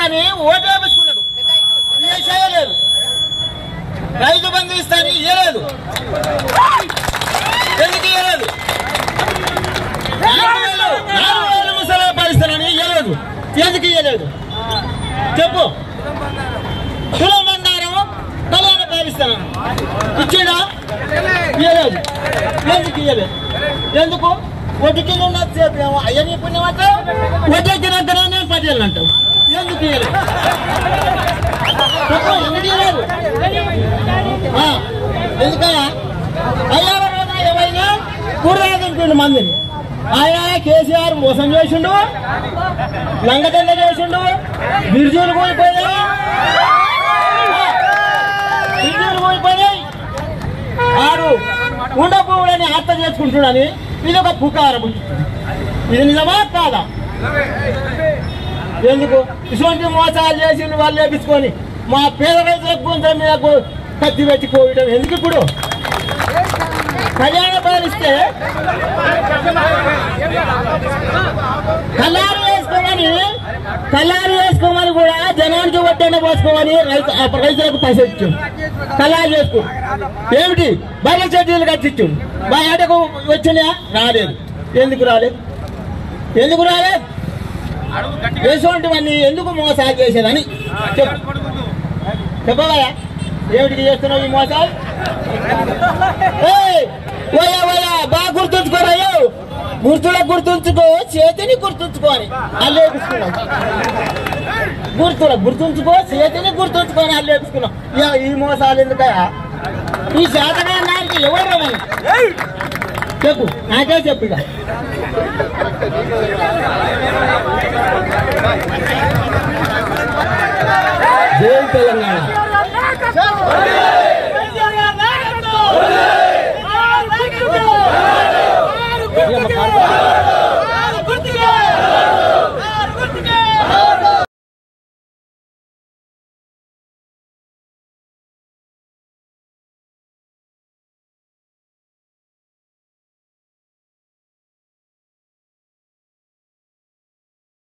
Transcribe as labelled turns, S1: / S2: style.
S1: ఇస్తానని ఓటు వేపించుకున్నాడు, చేయలేదు. రైతు బంధు ఇస్తానని ఇవ్వలేదు, ఎందుకు ఇవ్వలేదు? 4,000 ముసలి పరిస్థితులని ఇవ్వలేదు, ఎందుకు ఇవ్వలేదు? చెప్పు. కులం బంగారం కళ్యాణ పాలిస్తాను ఇచ్చాడా? ఇవ్వలేదు, ఎందుకు ఇవ్వలేదు? ఎందుకు? ఒడ్డుకి ఉన్నది అయ్యని పుణ్యం అంటావు, ఒడ్డెక్కినంతనే నేను 10 అంటావు, ఎందుకు ఇవ్వలేదు? ఎందుకు ఇవ్వలేదు? ఎందుకయ్యా? అయ్యాల రోజున ఏమైనా కూరగాయలు మందిని ఆయన కేసీఆర్ మోసం చేసిండు, లంగదండ చేసిండు, బిర్జీలు పోయిపోయాయి, ఆడు ఉండపువ్వులని హత్య చేసుకుంటుడని ఇది ఒక పుకారం. ఇది నిజమా కాదా? ఎందుకు ఇటువంటి మోసాలు చేసి వాళ్ళు వేపించుకొని మా పేద రైతులకు గుంత మీద కత్తి పెట్టిపోయటం ఎందుకు? ఇప్పుడు కళ్యాణ పాలిస్తే కల్లారు వేసుకోమని కూడా జనానికి వడ్డెండ పోసుకోమని రైతులకు పైసలు ఇచ్చాడు. కల్లారు చేసుకో ఏమిటి? బయట చెట్టీలు కట్టించాడు, బయటకు వచ్చినా రాలేదు. ఎందుకు రాలేదు? ఎందుకు రాలేదు? వేసుకుంటువన్నీ ఎందుకు మోసాలు చేసేదని చెప్పవా? ఏమిటికి చేస్తున్నావు ఈ మోసాలు? బాగా గుర్తుంచుకోరాయో, గుర్తుంచుకో, చేతిని గుర్తుంచుకో అని అల్లేపించుకున్నాం. గుర్తుంచుకో, చేతిని గుర్తుంచుకో అని అల్లేపించుకున్నాం. ఈ మోసాలు ఎందుకయా? ఈ శాతగా దానికి ఎవరు రమ్మని చెప్పు, నాకే చెప్పు. ఇక జై తెలంగాణ.